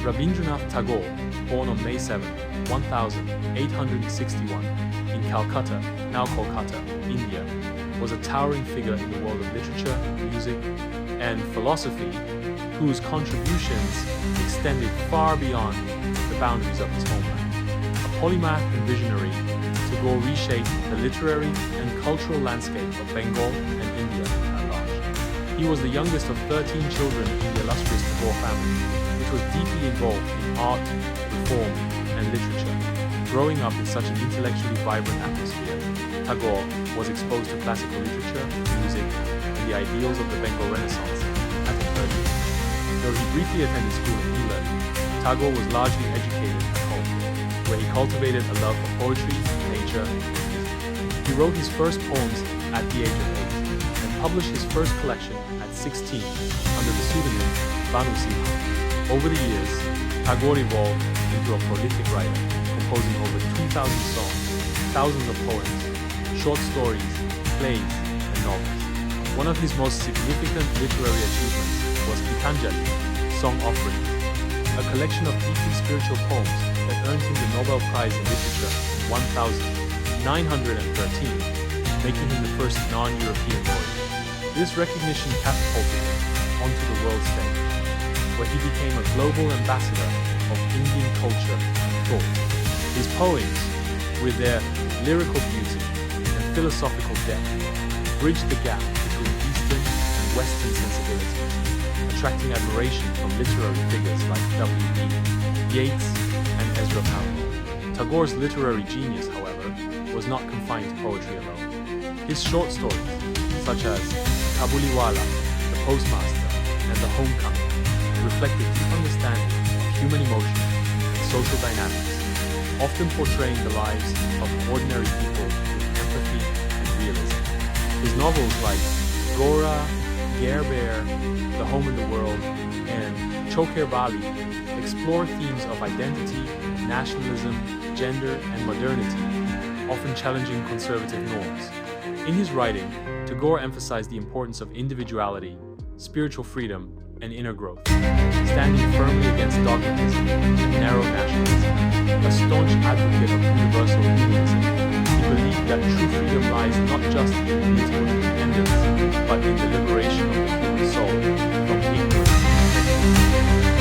Rabindranath Tagore, born on May 7, 1861, in Calcutta, now Kolkata, India, was a towering figure in the world of literature, music, and philosophy, whose contributions extended far beyond the boundaries of his homeland. A polymath and visionary, Tagore reshaped the literary and cultural landscape of Bengal and India at large. He was the youngest of 13 children in the illustrious Tagore family, which was deeply involved in art, reform, and literature. Growing up in such an intellectually vibrant atmosphere, Tagore was exposed to classical literature, music, and the ideals of the Bengal Renaissance at an early age. Though he briefly attended school in England, Tagore was largely educated at home, where he cultivated a love for poetry, nature, and music. He wrote his first poems at the age of 8 and published his first collection at 16 under the pseudonym Banu Singha. Over the years, Tagore evolved into a prolific writer, composing over 2,000 songs, thousands of poems, short stories, plays, and novels. One of his most significant literary achievements was Gitanjali, Song Offerings, a collection of deeply spiritual poems that earned him the Nobel Prize in Literature in 1913, making him the first non-European laureate. This recognition catapulted him onto the world stage, where he became a global ambassador of Indian culture and thought. His poems, with their lyrical beauty and philosophical depth, bridged the gap between Eastern and Western sensibilities, attracting admiration from literary figures like W.B. Yeats and Ezra Pound. Tagore's literary genius, however, was not confined to poetry alone. His short stories, such as Kabuliwala, The Postmaster, and The Homecoming, reflect a deep understanding of human emotion and social dynamics, often portraying the lives of ordinary people with empathy and realism. His novels like Gora, Gerber, The Home in the World, and Choker Bali explore themes of identity, nationalism, gender, and modernity, often challenging conservative norms. In his writing, Tagore emphasized the importance of individuality, spiritual freedom, and inner growth, standing firmly against dogmatism and narrow nationalism. A staunch advocate of universal humanism, he believed that true freedom lies not just in political independence, but in the liberation of the human soul from ignorance and prejudice.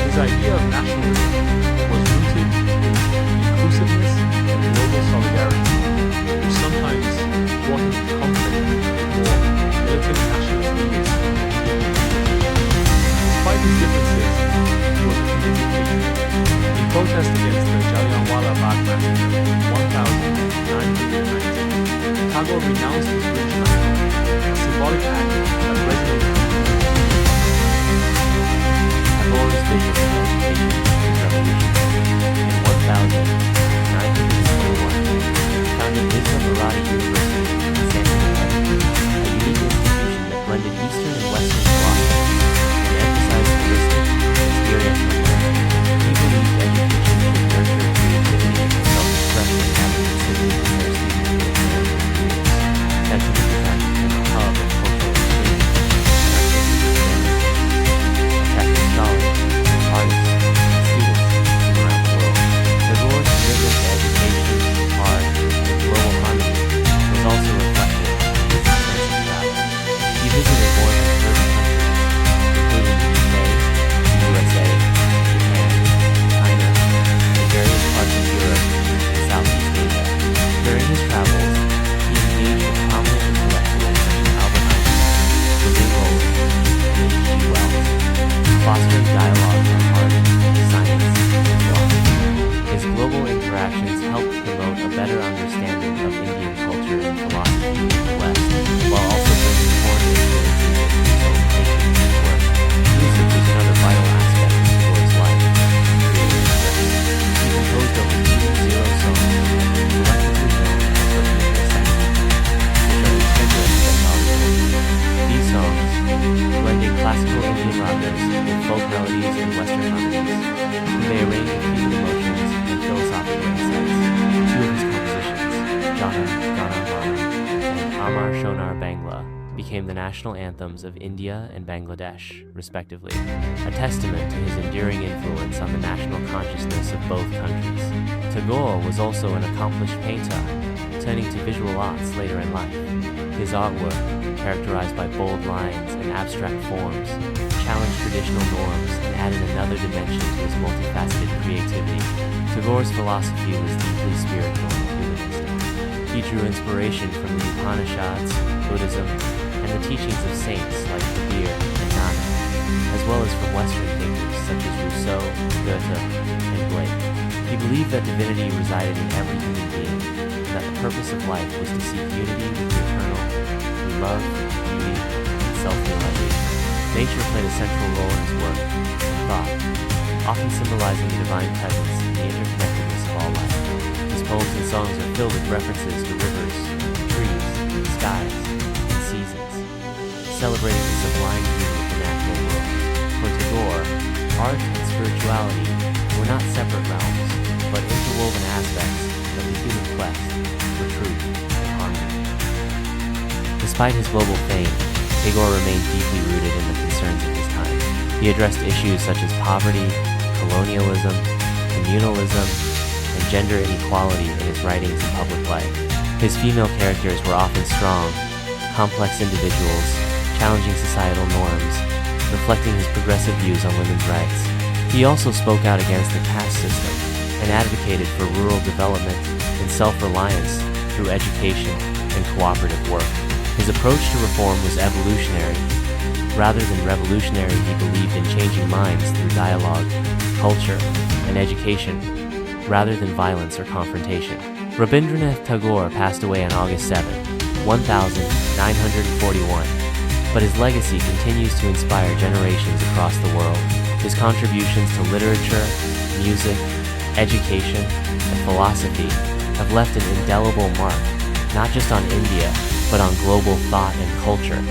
His idea of nationalism was rooted in inclusiveness and global solidarity, which sometimes brought into conflict with more militant nationalist leaders. Despite his differences, he was a committed patriot. In protest against the Jallianwala Bagh massacre in 1919, Tagore renounced his British nationality, a symbolic act that resonated with him. Tagore's vision of education and revolution. In 1921, he founded Visva University in Sanskrit, a unique institution that blended Eastern and Western philosophy and emphasized holistic, experiential learning. He believed education should nurture creativity and self-expression rather than simply prepare students for academic careers. Central to design became a hub of cultural exchange and artistic experimentation, attracting scholars, became the national anthems of India and Bangladesh, respectively, a testament to his enduring influence on the national consciousness of both countries. Tagore was also an accomplished painter, turning to visual arts later in life. His artwork, characterized by bold lines and abstract forms, challenged traditional norms and added another dimension to his multifaceted creativity. Tagore's philosophy was deeply spiritual and humanistic. He drew inspiration from the Upanishads, Buddhism, and the teachings of saints like Kabir and Nanak, as well as from Western thinkers such as Rousseau, Goethe, and Blake. He believed that divinity resided in every human being, and that the purpose of life was to seek unity with the eternal through love, beauty, and self-realization. Nature played a central role in his work and thought, often symbolizing the divine presence and the interconnectedness of all life. His poems and songs are filled with references to rivers, trees, skies, and seasons, celebrating the sublime beauty of the natural world. For Tagore, art and spirituality were not separate realms, but interwoven aspects of the human quest for truth and harmony. Despite his global fame, Tagore remained deeply rooted in the concerns of his time. He addressed issues such as poverty, colonialism, communalism, and gender inequality in his writings and public life. His female characters were often strong, complex individuals, challenging societal norms, reflecting his progressive views on women's rights. He also spoke out against the caste system and advocated for rural development and self-reliance through education and cooperative work. His approach to reform was evolutionary. Rather than revolutionary, he believed in changing minds through dialogue, culture, and education, rather than violence or confrontation. Rabindranath Tagore passed away on August 7, 1941, but his legacy continues to inspire generations across the world. His contributions to literature, music, education, and philosophy have left an indelible mark, not just on India, but on global thought and culture.